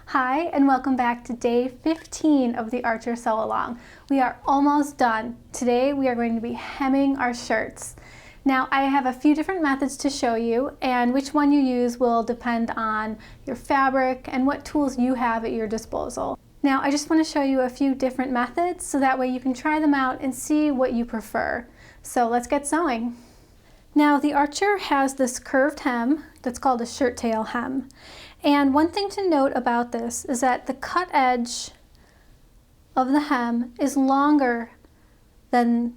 Hi, and welcome back to day 15 of the Archer Sew Along. We are almost done. Today we are going to be hemming our shirts. Now I have a few different methods to show you, and which one you use will depend on your fabric and what tools you have at your disposal. Now I just want to show you a few different methods so that way you can try them out and see what you prefer. So let's get sewing. Now the Archer has this curved hem that's called a shirt tail hem. And one thing to note about this is that the cut edge of the hem is longer than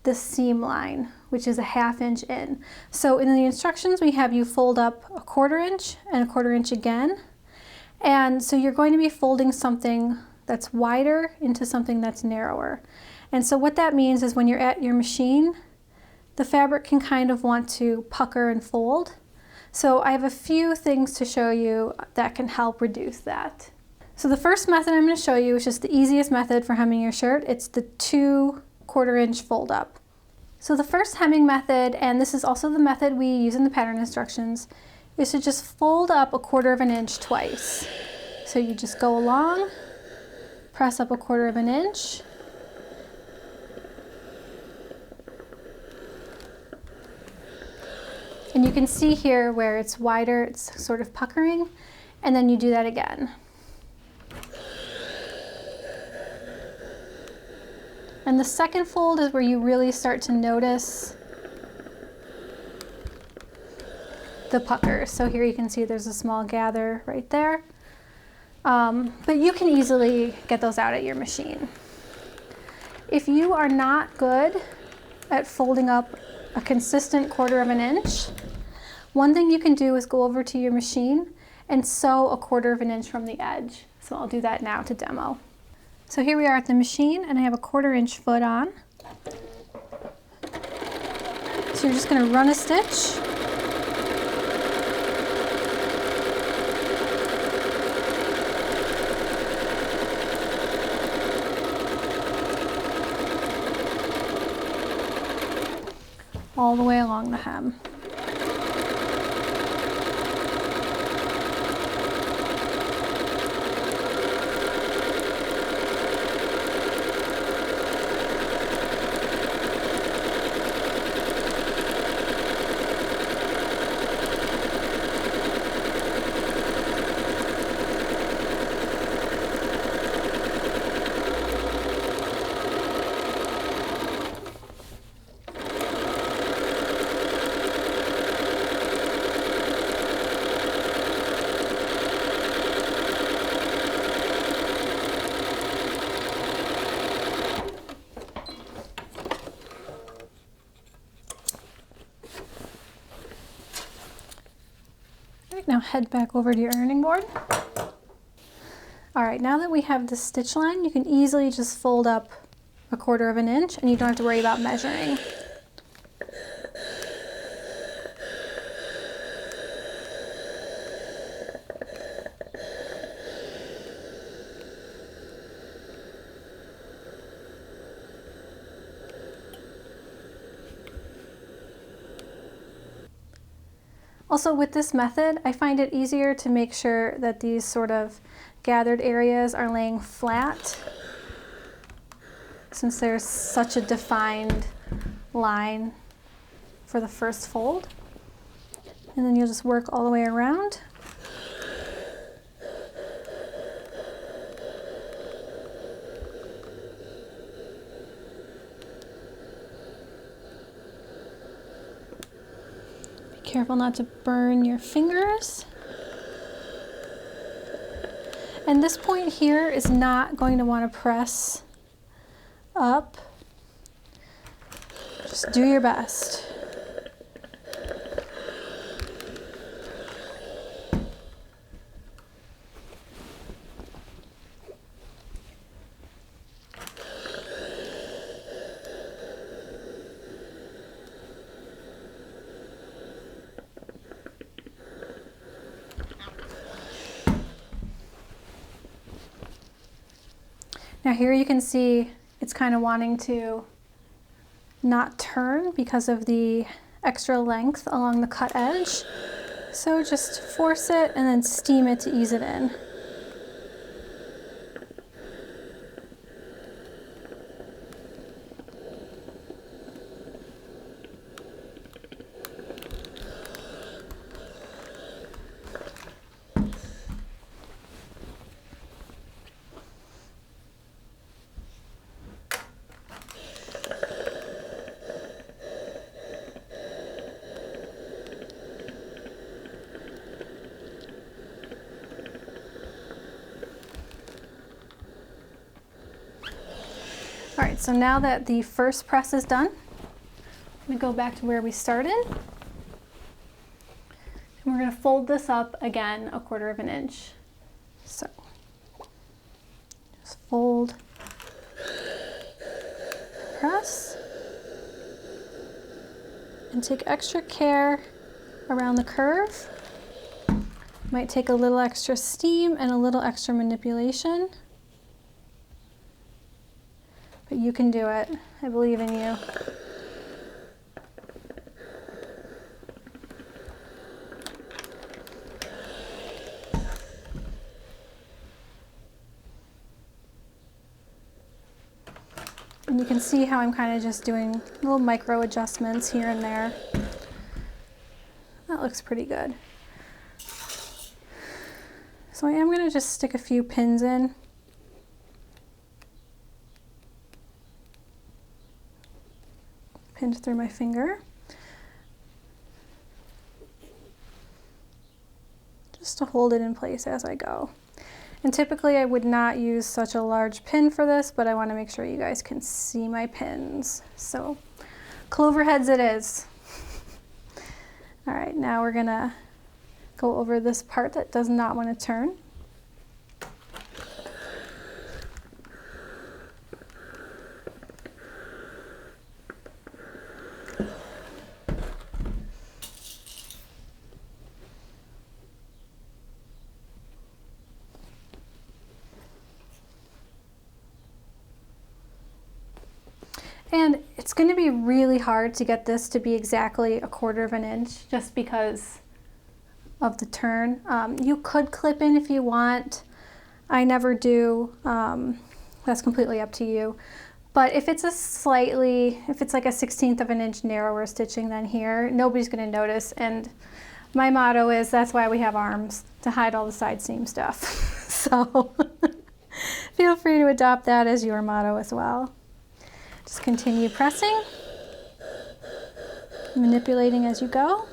the seam line, which is a 1/2 inch in. So in the instructions we have you fold up a 1/4 inch and a 1/4 inch again. And so you're going to be folding something that's wider into something that's narrower. And so what that means is when you're at your machine, the fabric can kind of want to pucker and fold. So I have a few things to show you that can help reduce that. So the first method I'm going to show you is just the easiest method for hemming your shirt. It's the 2 1/4 inch fold up. So the first hemming method, and this is also the method we use in the pattern instructions, is to just fold up a 1/4 inch twice. So you just go along, press up a 1/4 inch, and you can see here where it's wider, it's sort of puckering, and then you do that again. And the second fold is where you really start to notice the pucker. So here you can see there's a small gather right there. But you can easily get those out at your machine. If you are not good at folding up a consistent 1/4 inch, one thing you can do is go over to your machine and sew a 1/4 inch from the edge. So I'll do that now to demo. So here we are at the machine, and I have a 1/4 inch foot on. So you're just going to run a stitch. All the way along the hem. Now head back over to your ironing board. All right, now that we have the stitch line, you can easily just fold up a 1/4 inch and you don't have to worry about measuring. Also with this method, I find it easier to make sure that these sort of gathered areas are laying flat, since there's such a defined line for the first fold. And then you'll just work all the way around. Careful not to burn your fingers. And this point here is not going to want to press up. Just do your best. Now here you can see it's kind of wanting to not turn because of the extra length along the cut edge. So just force it and then steam it to ease it in. All right, so now that the first press is done, we go back to where we started. And we're going to fold this up again 1/4 of an inch. So just fold, press, and take extra care around the curve. Might take a little extra steam and a little extra manipulation. But you can do it. I believe in you. And you can see how I'm kind of just doing little micro adjustments here and there. That looks pretty good. So I am going to just stick a few pins in. Pinned through my finger. Just to hold it in place as I go. And typically I would not use such a large pin for this, but I want to make sure you guys can see my pins. So clover heads it is. All right, now we're gonna go over this part that does not want to turn. And it's going to be really hard to get this to be exactly 1/4 of an inch just because of the turn. You could clip in if you want. I never do. That's completely up to you. But if it's like a 1/16 of an inch narrower stitching than here, nobody's going to notice. And my motto is that's why we have arms, to hide all the side seam stuff. So feel free to adopt that as your motto as well. Just continue pressing, manipulating as you go.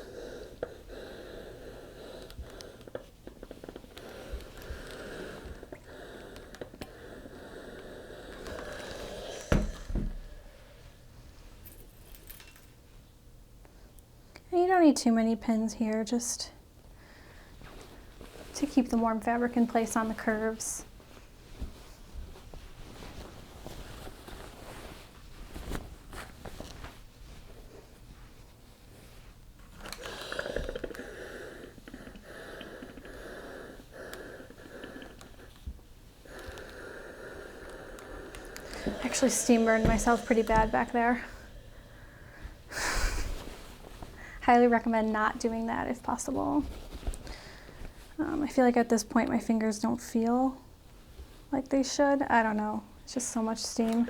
And you don't need too many pins here, just to keep the warm fabric in place on the curves. Actually steam burned myself pretty bad back there. Highly recommend not doing that if possible. I feel like at this point my fingers don't feel like they should. I don't know, it's just so much steam.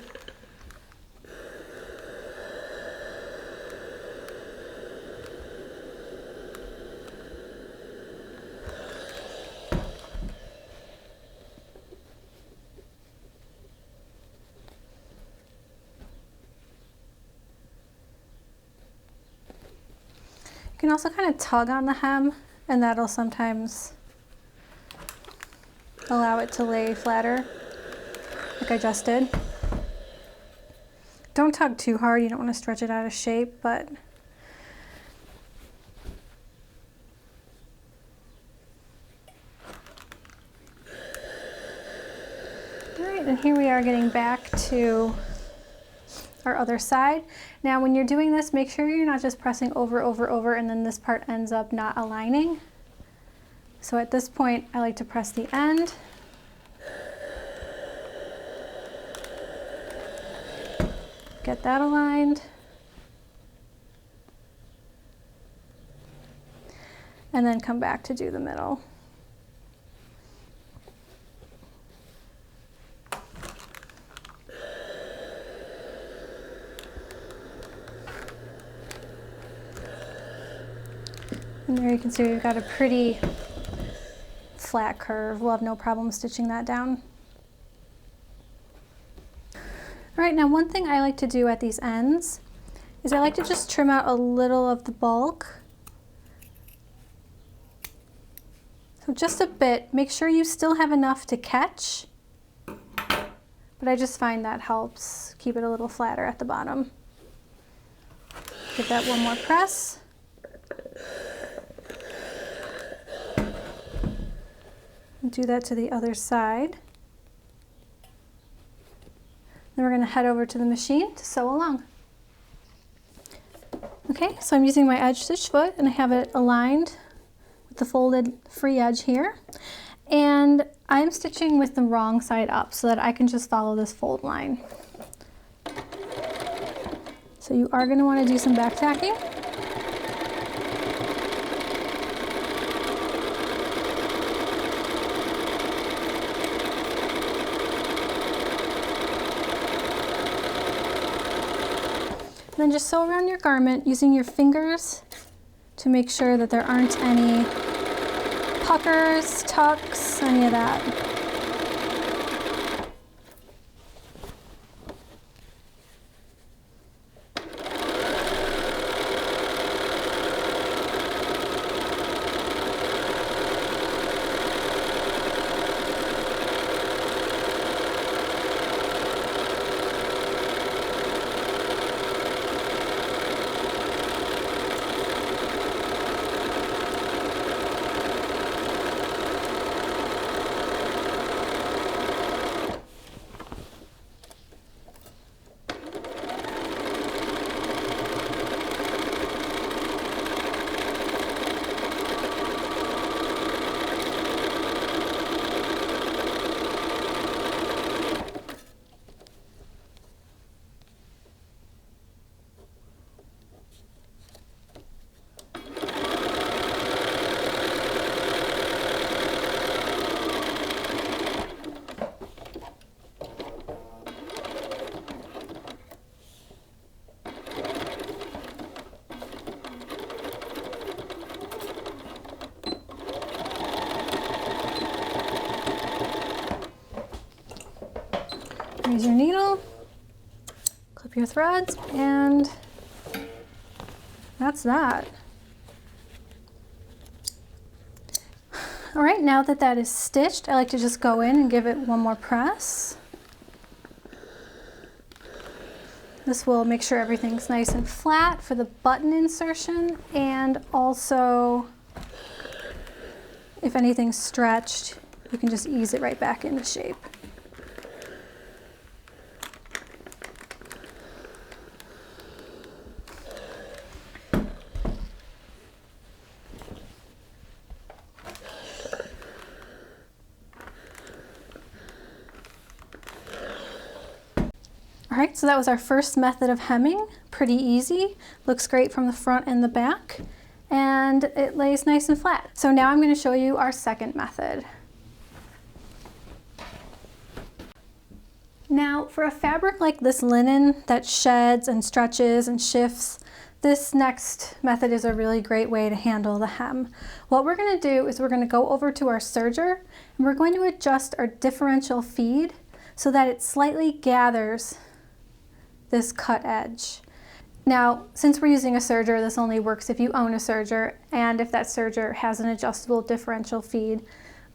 You can also kind of tug on the hem, and that'll sometimes allow it to lay flatter, like I just did. Don't tug too hard, you don't want to stretch it out of shape, but all right, and here we are getting back to our other side. Now when you're doing this, make sure you're not just pressing over, and then this part ends up not aligning. So at this point, I like to press the end. Get that aligned. And then come back to do the middle. And there you can see we've got a pretty flat curve. We'll have no problem stitching that down. All right, now one thing I like to do at these ends is I like to just trim out a little of the bulk. So just a bit. Make sure you still have enough to catch, but I just find that helps keep it a little flatter at the bottom. Give that one more press. And do that to the other side. Then we're going to head over to the machine to sew along. Okay, so I'm using my edge stitch foot and I have it aligned with the folded free edge here. And I'm stitching with the wrong side up so that I can just follow this fold line. So you are going to want to do some back tacking. Then just sew around your garment using your fingers to make sure that there aren't any puckers, tucks, any of that. Use your needle, clip your threads, and that's that. All right, now that that is stitched, I like to just go in and give it one more press. This will make sure everything's nice and flat for the button insertion, and also if anything's stretched, you can just ease it right back into shape. All right, so that was our first method of hemming. Pretty easy, looks great from the front and the back, and it lays nice and flat. So now I'm going to show you our second method. Now for a fabric like this linen that sheds and stretches and shifts, this next method is a really great way to handle the hem. What we're going to do is we're going to go over to our serger and we're going to adjust our differential feed so that it slightly gathers this cut edge. Now, since we're using a serger, this only works if you own a serger and if that serger has an adjustable differential feed.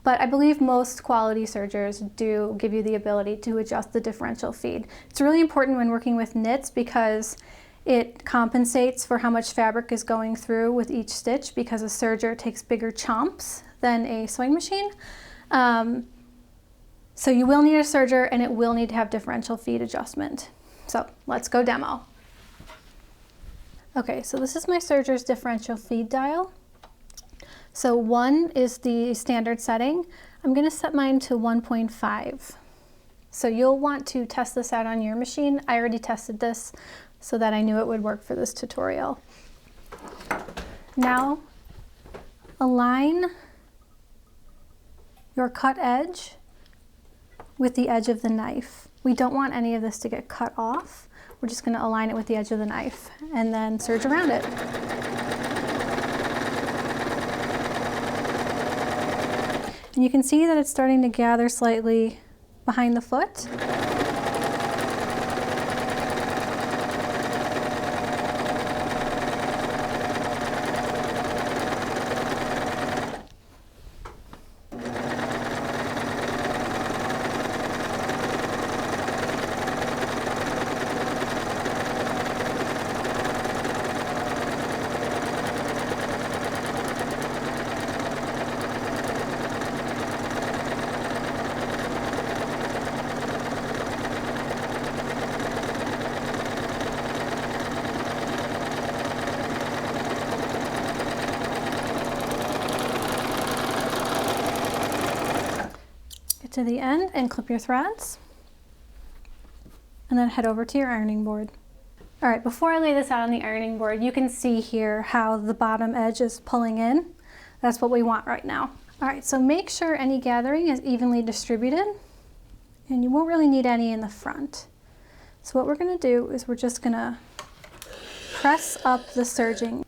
But I believe most quality sergers do give you the ability to adjust the differential feed. It's really important when working with knits because it compensates for how much fabric is going through with each stitch, because a serger takes bigger chomps than a sewing machine. So you will need a serger and it will need to have differential feed adjustment. So let's go demo. Okay, so this is my serger's differential feed dial. So 1 is the standard setting. I'm going to set mine to 1.5. So you'll want to test this out on your machine. I already tested this so that I knew it would work for this tutorial. Now align your cut edge with the edge of the knife. We don't want any of this to get cut off. We're just going to align it with the edge of the knife and then serge around it. And you can see that it's starting to gather slightly behind the foot. get to the end and clip your threads, and then head over to your ironing board. All right, before I lay this out on the ironing board, you can see here how the bottom edge is pulling in. That's what we want right now. All right, so make sure any gathering is evenly distributed, and you won't really need any in the front. So what we're gonna do is we're just gonna press up the serging.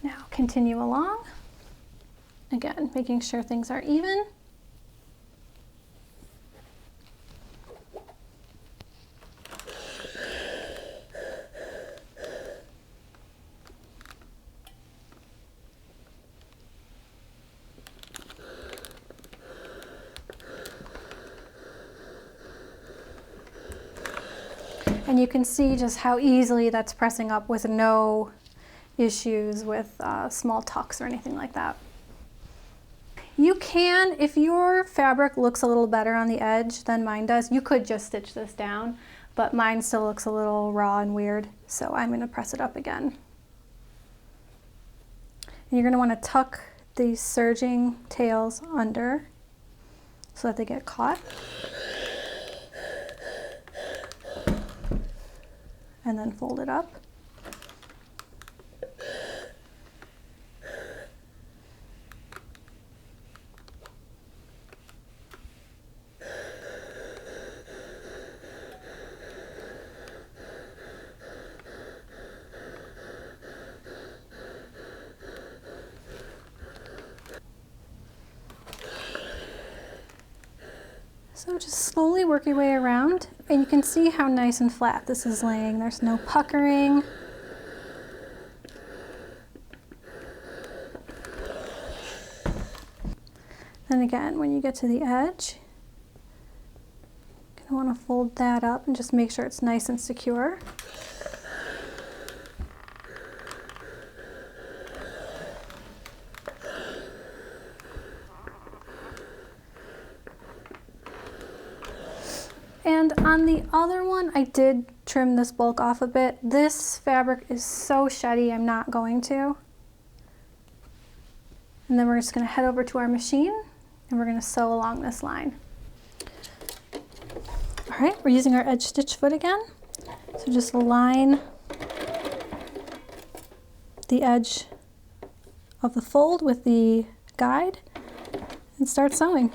Now continue along. Again, making sure things are even. And you can see just how easily that's pressing up with no issues with small tucks or anything like that. You can, if your fabric looks a little better on the edge than mine does, you could just stitch this down, but mine still looks a little raw and weird, so I'm going to press it up again. And you're going to want to tuck these serging tails under so that they get caught. And then fold it up. So just slowly work your way around, and you can see how nice and flat this is laying. There's no puckering. Then again, when you get to the edge, you're going to want to fold that up and just make sure it's nice and secure. And on the other one, I did trim this bulk off a bit. This fabric is so sheddy, I'm not going to. And then we're just going to head over to our machine and we're going to sew along this line. All right, we're using our edge stitch foot again. So just line the edge of the fold with the guide and start sewing.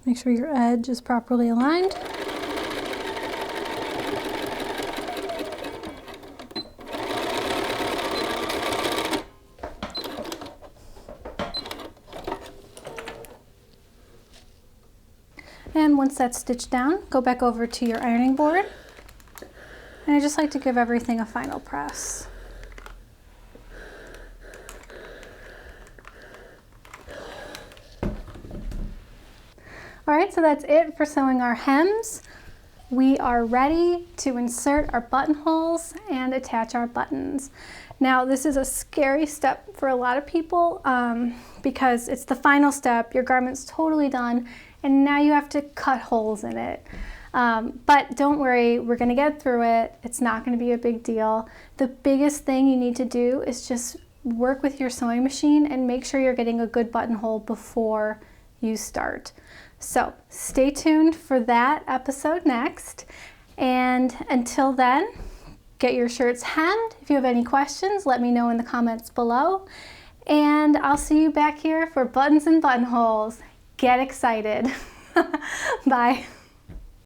Make sure your edge is properly aligned. And once that's stitched down, go back over to your ironing board. And I just like to give everything a final press. All right, so that's it for sewing our hems. We are ready to insert our buttonholes and attach our buttons. Now, this is a scary step for a lot of people because it's the final step. Your garment's totally done, and now you have to cut holes in it. But don't worry, we're gonna get through it. It's not gonna be a big deal. The biggest thing you need to do is just work with your sewing machine and make sure you're getting a good buttonhole before you start. So stay tuned for that episode next. And until then, get your shirts hemmed. If you have any questions, let me know in the comments below. And I'll see you back here for buttons and buttonholes. Get excited. Bye.